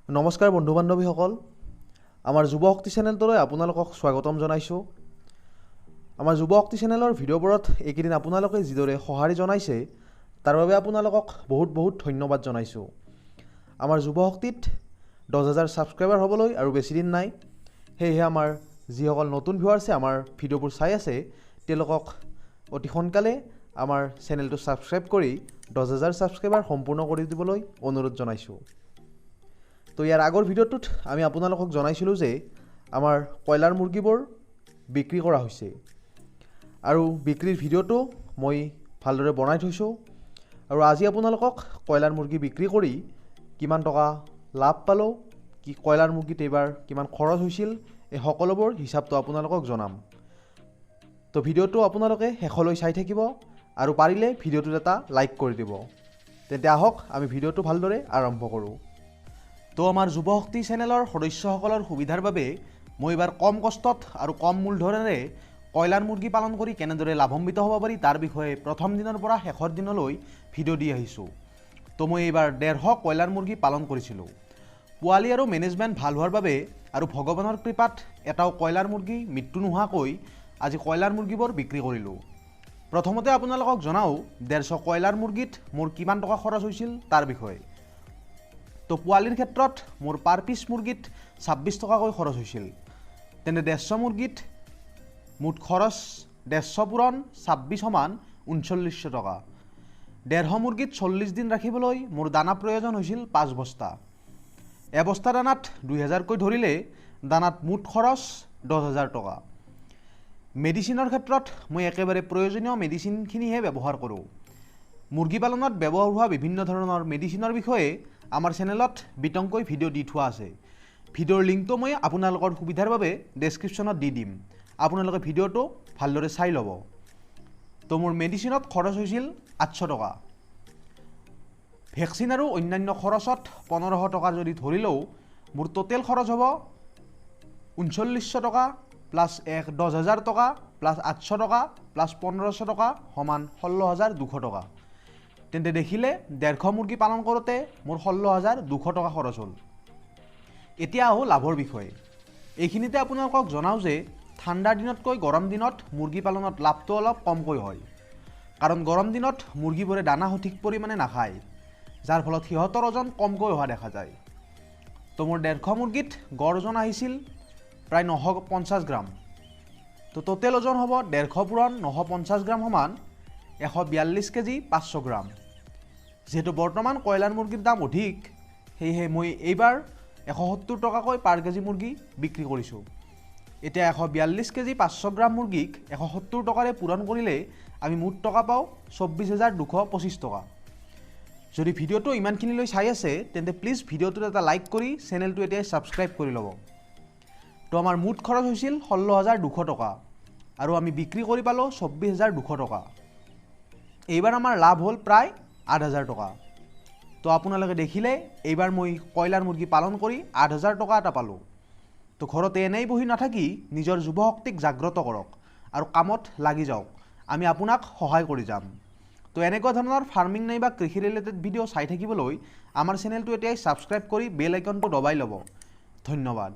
নমস্কাৰ বন্ধু বান্ধৱীসকল, আমাৰ যুৱ শক্তি চেনেলটোলৈ আপোনালোকক স্বাগতম জনাইছোঁ। আমাৰ যুৱ শক্তি চেনেলৰ ভিডিঅ'বোৰত এইকেইদিন আপোনালোকে যিদৰে সঁহাৰি জনাইছে তাৰ বাবে আপোনালোকক বহুত ধন্যবাদ জনাইছোঁ। আমাৰ যুৱ শক্তিত 10,000 ছাবস্ক্ৰাইবাৰ হ'বলৈ আৰু বেছি দিন নাই। সেয়েহে আমাৰ যিসকল নতুন ভিউৱাৰ্ছে আমাৰ ভিডিঅ'বোৰ চাই আছে তেওঁলোকক অতি সোনকালে আমাৰ চেনেলটো ছাবস্ক্ৰাইব কৰি 10,000 ছাবস্ক্ৰাইবাৰ সম্পূৰ্ণ কৰি দিবলৈ অনুৰোধ জনাইছোঁ। তো ইয়াৰ আগৰ ভিডিঅ'টোত আমি আপোনালোকক জনাইছিলোঁ যে আমাৰ কয়লাৰ মুৰ্গীবোৰ বিক্ৰী কৰা হৈছে আৰু বিক্ৰীৰ ভিডিঅ'টো মই ভালদৰে বনাই থৈছোঁ। আৰু আজি আপোনালোকক কয়লাৰ মুৰ্গী বিক্ৰী কৰি কিমান টকা লাভ পালোঁ, কি কয়লাৰ মুৰ্গীত এইবাৰ কিমান খৰচ হৈছিল, এই সকলোবোৰ হিচাপটো আপোনালোকক জনাম। তো ভিডিঅ'টো আপোনালোকে শেষলৈ চাই থাকিব আৰু পাৰিলে ভিডিঅ'টোত এটা লাইক কৰি দিব। তেন্তে আহক আমি ভিডিঅ'টো ভালদৰে আৰম্ভ কৰোঁ। তো আমাৰ যুৱ শক্তি চেনেলৰ সদস্যসকলৰ সুবিধাৰ বাবে মই এইবাৰ কম কষ্টত আৰু কম মূলধনেৰে কয়লাৰ মুৰ্গী পালন কৰি কেনেদৰে লাভান্বিত হ'ব পাৰি তাৰ বিষয়ে প্ৰথম দিনৰ পৰা শেষৰ দিনলৈ ভিডিঅ' দি আহিছোঁ। তো মই এইবাৰ 150 কয়লাৰ মুৰ্গী পালন কৰিছিলোঁ। পোৱালি আৰু মেনেজমেণ্ট ভাল হোৱাৰ বাবে আৰু ভগৱানৰ কৃপাত এটাও কয়লাৰ মুৰ্গী মৃত্যু নোহোৱাকৈ আজি কয়লাৰ মুৰ্গীবোৰ বিক্ৰী কৰিলোঁ। প্ৰথমতে আপোনালোকক জনাওঁ 150 কয়লাৰ মুৰ্গীত মোৰ কিমান টকা খৰচ হৈছিল তাৰ বিষয়ে। তো পোৱালিৰ ক্ষেত্ৰত মোৰ পাৰ পিচ মুৰ্গীত 26 টকাকৈ খৰচ হৈছিল। তেনে 150 মুৰ্গীত মুঠ খৰচ 150 পূৰণ 26 সমান 3900 টকা। 150 মুৰ্গীত 40 দিন ৰাখিবলৈ মোৰ দানা প্ৰয়োজন হৈছিল 5 বস্তা। এবস্তা দানাত 2000কৈ ধৰিলে দানাত মুঠ খৰচ 10,000 টকা। মেডিচিনৰ ক্ষেত্ৰত মই একেবাৰে প্ৰয়োজনীয় মেডিচিনখিনিহে ব্যৱহাৰ কৰোঁ। মুৰ্গী পালনত ব্যৱহাৰ হোৱা বিভিন্ন ধৰণৰ মেডিচিনৰ বিষয়ে আমাৰ চেনেলত বিতংকৈ ভিডিঅ' দি থোৱা আছে। ভিডিঅ'ৰ লিংকটো মই আপোনালোকৰ সুবিধাৰ বাবে ডেছক্ৰিপশ্যনত দি দিম। আপোনালোকে ভিডিঅ'টো ভালদৰে চাই ল'ব। তো মোৰ মেডিচিনত খৰচ হৈছিল 800 টকা। ভেকচিন আৰু অন্যান্য খৰচত 1500 টকা যদি ধৰিলেও মোৰ টোটেল খৰচ হ'ব 3900 টকা প্লাছ 10,000 টকা প্লাছ 800 টকা প্লাছ 1500 টকা সমান 16,200 টকা। তেন্তে দেখিলে 150 মুৰ্গী পালন কৰোঁতে মোৰ 16,200 টকা খৰচ হ'ল। এতিয়া আহোঁ লাভৰ বিষয়ে। এইখিনিতে আপোনালোকক জনাওঁ যে ঠাণ্ডাৰ দিনতকৈ গৰম দিনত মুৰ্গী পালনত লাভটো অলপ কমকৈ হয়। কাৰণ গৰম দিনত মুৰ্গীবোৰে দানা সঠিক পৰিমাণে নাখায়, যাৰ ফলত সিহঁতৰ ওজন কমকৈ অহা দেখা যায়। তো মোৰ 150 মুৰ্গীত গড় ওজন আহিছিল প্ৰায় 950 গ্ৰাম। তো টোটেল ওজন হ'ব 150 পূৰণ 950 গ্ৰাম সমান 142 কেজি 500 গ্ৰাম। যিহেতু বৰ্তমান কয়লাৰ মুৰ্গীৰ দাম অধিক, সেয়েহে মই এইবাৰ 170 টকাকৈ পাৰ কেজি মুৰ্গী বিক্ৰী কৰিছোঁ। এতিয়া 142 কেজি 500 গ্ৰাম মুৰ্গীক 170 টকাৰে পূৰণ কৰিলে আমি মুঠ টকা পাওঁ 24,225 টকা। যদি ভিডিঅ'টো ইমানখিনিলৈ চাই আছে তেন্তে প্লিজ ভিডিঅ'টোত এটা লাইক কৰি চেনেলটো এতিয়াই ছাবস্ক্ৰাইব কৰি ল'ব। তো আমাৰ মুঠ খৰচ হৈছিল 16,200 টকা আৰু আমি বিক্ৰী কৰি পালোঁ 24,200 টকা। এইবাৰ আমাৰ লাভ হ'ল প্ৰায় 8,000 টকা। তো আপোনালোকে দেখিলে এইবাৰ মই কয়লাৰ মুৰ্গী পালন কৰি 8,000 টকা এটা পালোঁ। তো ঘৰতে এনেই বহি নাথাকি নিজৰ যুৱ শক্তিক জাগ্ৰত কৰক আৰু কামত লাগি যাওক। আমি আপোনাক সহায় কৰি যাম। তো এনেকুৱা ধৰণৰ ফাৰ্মিং নাইবা কৃষি ৰিলেটেড ভিডিঅ' চাই থাকিবলৈ আমাৰ চেনেলটো এতিয়াই ছাবস্ক্ৰাইব কৰি বেল আইকনটো দবাই ল'ব। ধন্যবাদ।